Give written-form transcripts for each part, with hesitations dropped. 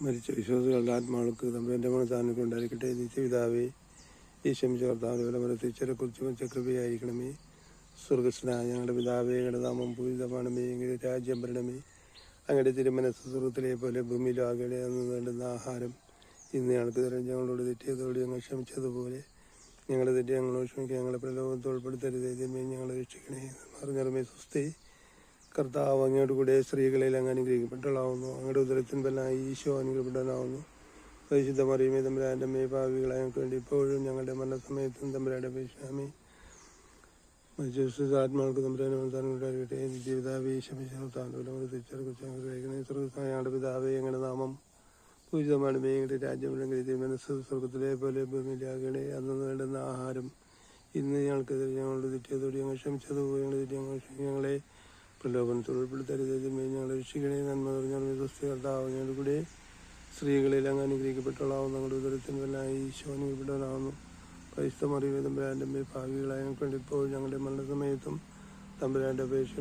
മരിച്ച വിശ്വാസികളുടെ ആത്മാക്കൾക്ക് തമ്പുരാന്റെ മനസ്സാന്നിധ്യം ഉണ്ടായിരിക്കട്ടെ. നിത്യപിതാവേ, ഈശോമിശിഹാ കർത്താവിന്റെ വിലമരത്തിച്ചരെ കുറിച്ച് വെച്ച കൃപയായിരിക്കണമേ. സ്വർഗസ്നായ ഞങ്ങളുടെ പിതാവേ, ഞങ്ങളുടെ നാമം പൂജിതമാണമേ. എങ്ങളുടെ രാജ്യം വരണമേ. അങ്ങയുടെ തിരുമനസ് സ്വർഗത്തിലെ പോലെ ഭൂമിയിലും ആകണമേ. അന്ന് വേണ്ടുന്ന ആഹാരം ഇന്ന് ഞങ്ങൾക്ക് തരാൻ ഞങ്ങളോട് തെറ്റിയതോട് ഞങ്ങൾ ക്ഷമിച്ചതുപോലെ ഞങ്ങളുടെ തെറ്റി ഞങ്ങളോട് ക്ഷമിക്കുക. ഞങ്ങളെ പ്രലോഭനത്തിൽ ഉൾപ്പെടുത്തരുതേ, തിന്മയെ ഞങ്ങളെ രക്ഷിക്കണേ. അറിഞ്ഞറിമേ സുസ്ഥി. കർത്താവ് അങ്ങയോട് കൂടെ സ്ത്രീകളിൽ അങ്ങ് അനുഗ്രഹിക്കപ്പെട്ടവളാവുന്നു. അങ്ങയുടെ ഉദരത്തിൻ ബലമായി ഈശോ അനുഗ്രഹിക്കപ്പെട്ടവനാവുന്നു. പരിശുദ്ധ മറിയമേ, തമ്പുരാന്റെ അമ്മേ, പാപികളായ ഞങ്ങൾക്ക് വേണ്ടി ഇപ്പോഴും ഞങ്ങളുടെ മരണസമയത്തും തമ്പുരാന്റെ അപേക്ഷാമേ. ആത്മാക്കൾക്ക് തമ്പുരാന്റെ മനസ്സാനുണ്ടായിരിക്കട്ടെ. നിത്യപിതാവേ, ഈശോമിശിഹാ കർത്താവിന്റെ തിരിച്ചറിയിക്കണേ. സ്വർഗസ്നായ ഞങ്ങളുടെ പിതാവേ, ഞങ്ങളുടെ നാമം പൂജിതമാണമേ. ഞങ്ങളുടെ രാജ്യം മനസ്സ് സ്വർഗത്തിലെ പോലെ ഭൂമിയിലാകണേ. അന്ന് വേണ്ടുന്ന ആഹാരം ഇന്ന് ഞങ്ങൾക്കെതിരെ ഞങ്ങളുടെ തെറ്റിയതോട് ഞങ്ങൾ ക്ഷമിച്ചതുപോലെ ഞങ്ങളെ പ്രലോഭനത്തിൽ ഉൾപ്പെടുത്തരുതേ, ഞങ്ങളെ രക്ഷിക്കണേ. നന്മ നിറഞ്ഞ സ്വസ്തി. കർത്താവ് ഞങ്ങളുടെ കൂടെ സ്ത്രീകളിൽ അങ്ങ് അനുഗ്രഹിക്കപ്പെട്ടവളാവുന്നു. ഞങ്ങളുടെ ഉദരത്തിന് വല്ലായി ഈശോ അനുഗ്രഹിക്കപ്പെട്ടവനാവുന്നു. പരിശുദ്ധ മറിയമേ, തമ്പുരാന്റെ അമ്മേ, പാപികളായ ഞങ്ങൾക്ക് വേണ്ടി ഇപ്പോൾ ഞങ്ങളുടെ മരണസമയത്തും തമ്പുരാന്റെ അപേക്ഷ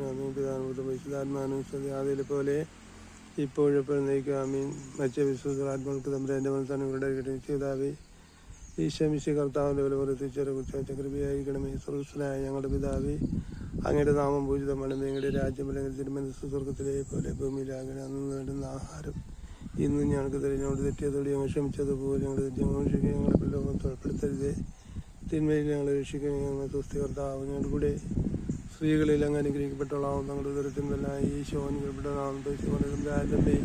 പരിശുദ്ധാത്മാനുസൃതി ആദ്യയിലെ പോലെ ഇപ്പോഴെപ്പോഴും നയിക്കാമീൻ. മരിച്ച വിശ്വാസികളാത്മാക്കൾക്ക് തമ്പുരാന്റെ മനസ്സാനുണ്ടായിരിക്കട്ടെ. നിത്യപിതാവേ, ഈശോമിശിഹാ കർത്താവിന്റെ വിലമരത്തിച്ചരെ കുറിച്ച് കൃപയായിരിക്കണമേ. സ്വർഗസ്നായ ഞങ്ങളുടെ പിതാവേ, അങ്ങയുടെ നാമം പൂജിതമാണമേ. അങ്ങയുടെ രാജ്യം അല്ലെങ്കിൽ തിരുമനസ് സ്വർഗത്തിലെ പോലെ ഭൂമിയിലാകണമേ. അന്ന് വേണ്ടുന്ന ആഹാരം ഇന്ന് ഞങ്ങൾക്ക് തരും. ഞങ്ങളുടെ തെറ്റിയതോട് ഞങ്ങൾ ക്ഷമിച്ചതുപോലെ ഞങ്ങളുടെ തെറ്റി ഞങ്ങളെ പ്രലോഭനത്തിൽ ഉൾപ്പെടുത്തരുതേ, തിന്മയിൽ ഞങ്ങളെ രക്ഷിക്കണേ. ഞങ്ങൾ സ്വസ്തി. കർത്താവ് ഞങ്ങളുടെ കൂടെ സ്ത്രീകളിൽ അങ്ങ് അനുഗ്രഹിക്കപ്പെട്ടവളാവും. ഞങ്ങളുടെ ഉദരത്തിനെല്ലാം ഈശോ അനുഗ്രഹിക്കപ്പെട്ടവനാവുന്നു. തമ്പുരാന്റെ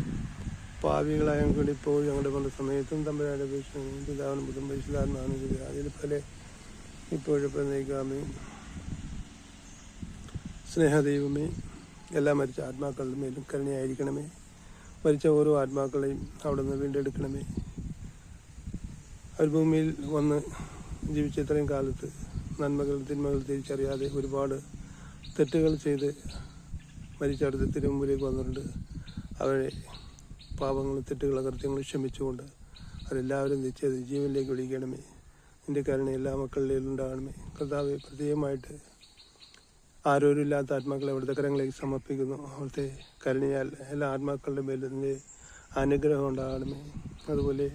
പാപികളായ ഞങ്ങൾക്ക് വേണ്ടി ഇപ്പോൾ ഞങ്ങളുടെ പല സമയത്തും തമ്പുരാന്റെ അപേക്ഷ പിതാവിനും പുത്രനും പരിശുദ്ധാത്മാവിനും അതിൽ പോലെ ഇപ്പോഴെപ്പോഴും നയിക്കാമേ. സ്നേഹദൈവമേ, എല്ലാ മരിച്ച ആത്മാക്കളുടെ മേലും കരുണയായിരിക്കണമേ. മരിച്ച ഓരോ ആത്മാക്കളെയും അവിടെ നിന്ന് വീണ്ടെടുക്കണമേ. അവർ ഭൂമിയിൽ വന്ന് ജീവിച്ച ഇത്രയും കാലത്ത് നന്മകൾ തിന്മകൾ തിരിച്ചറിയാതെ ഒരുപാട് തെറ്റുകൾ ചെയ്ത് മരിച്ചടുത്ത് തിരുമുമ്പിലേക്ക് വന്നിട്ടുണ്ട്. അവരെ പാപങ്ങളും തെറ്റുകളും അകൃത്യങ്ങളും ക്ഷമിച്ചുകൊണ്ട് അവരെല്ലാവരും തിരിച്ചത് ജീവനിലേക്ക് വിളിക്കണമേ. നിന്റെ കരുണ എല്ലാ മക്കളിലും ഉണ്ടാകണമേ. കർത്താവെ, പ്രത്യേകമായിട്ട് ആരോരുമില്ലാത്ത ആത്മാക്കളെ അവിടുത്തെ കരങ്ങളിലേക്ക് സമർപ്പിക്കുന്നു. അവിടുത്തെ കരുണയാൽ എല്ലാ ആത്മാക്കളുടെ മേലും നിന്റെ അനുഗ്രഹം ഉണ്ടാകണമേ. അതുപോലെ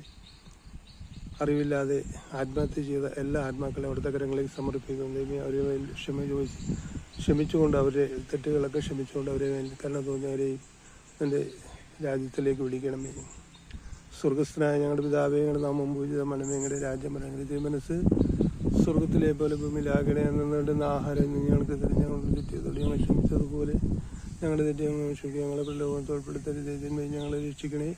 അറിവില്ലാതെ ആത്മഹത്യ ചെയ്ത എല്ലാ ആത്മാക്കളെയും അവിടുത്തെ കരങ്ങളിലേക്ക് സമർപ്പിക്കുന്നു. ദൈവമേ, അവരെ മേൽ ക്ഷമിച്ചുകൊണ്ട് അവരുടെ തെറ്റുകളൊക്കെ ക്ഷമിച്ചുകൊണ്ട് അവരെ മേൽ കരുണ തോന്നിയവരെയും നിന്റെ രാജ്യത്തിലേക്ക് വിളിക്കണമേ. സ്വർഗസ്ഥനായ ഞങ്ങളുടെ പിതാവേ, ഞങ്ങളുടെ നാമം പൂജിതമാണമേ. ഞങ്ങളുടെ രാജ്യം ഞങ്ങളുടെ തിരുമനസ് സ്വർഗത്തിലെ പോലെ ഭൂമിയിലാകണേ. അന്ന് വേണ്ടുന്ന ആഹാരം ഞങ്ങൾക്ക് തരും. ഞങ്ങളുടെ തെറ്റിയതോട് ഞങ്ങൾ ക്ഷമിച്ചതുപോലെ ഞങ്ങളുടെ തെറ്റി ഞങ്ങൾ ക്ഷമിക്കുക. ഞങ്ങളെ പ്രലോഭനത്തിൽ ഉൾപ്പെടുത്തരുതേ, തിന്മയിൽ ഞങ്ങളെ രക്ഷിക്കണേ.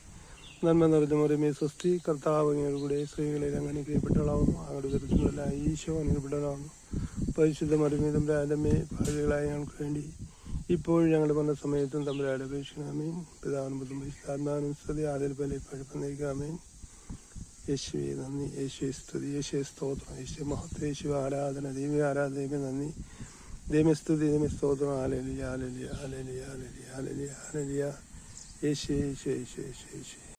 നന്മ നിറഞ്ഞ മറിയമേ, സ്വസ്തി. കർത്താവ് അങ്ങയുടെ കൂടെ സ്ത്രീകളിൽ അങ്ങ് അനുഗ്രഹിക്കപ്പെട്ടവളാവുന്നു. അങ്ങയുടെ ഉദരത്തിനുള്ള ഈശോ അനുഗ്രഹിക്കപ്പെട്ടവളാവുന്നു. പരിശുദ്ധ മറിയമേ, തമ്പുരാന്റെ അമ്മേ, പാപികളായ ഞങ്ങൾക്ക് വേണ്ടി ഇപ്പോഴും ഞങ്ങളുടെ പല സമയത്തും തമ്പുരാന്റെ അപേക്ഷിക്കണമേ. പിതാവിനും പുത്രനും പരിശുദ്ധാത്മാവിനും സ്തുതി ആദ്യം പോലെ ഇപ്പോഴും നയിക്കാമേ. യേശുവേ നന്ദി, യേശുവേ സ്തുതി, യേശുവേ സ്തോത്രം, യേശു മഹത്വം, യേശു ആരാധന, ദൈവ ആരാധന, ദൈവ നന്ദി, ദൈവ സ്തുതി, ദൈവ സ്തോത്രം. ഹല്ലേലൂയ, ഹല്ലേലൂയ, ഹല്ലേലൂയ, ഹല്ലേലൂയ, ഹല്ലേലൂയ, ഹല്ലേലൂയ. യേശു യേശു യേശു യേശു യേശു.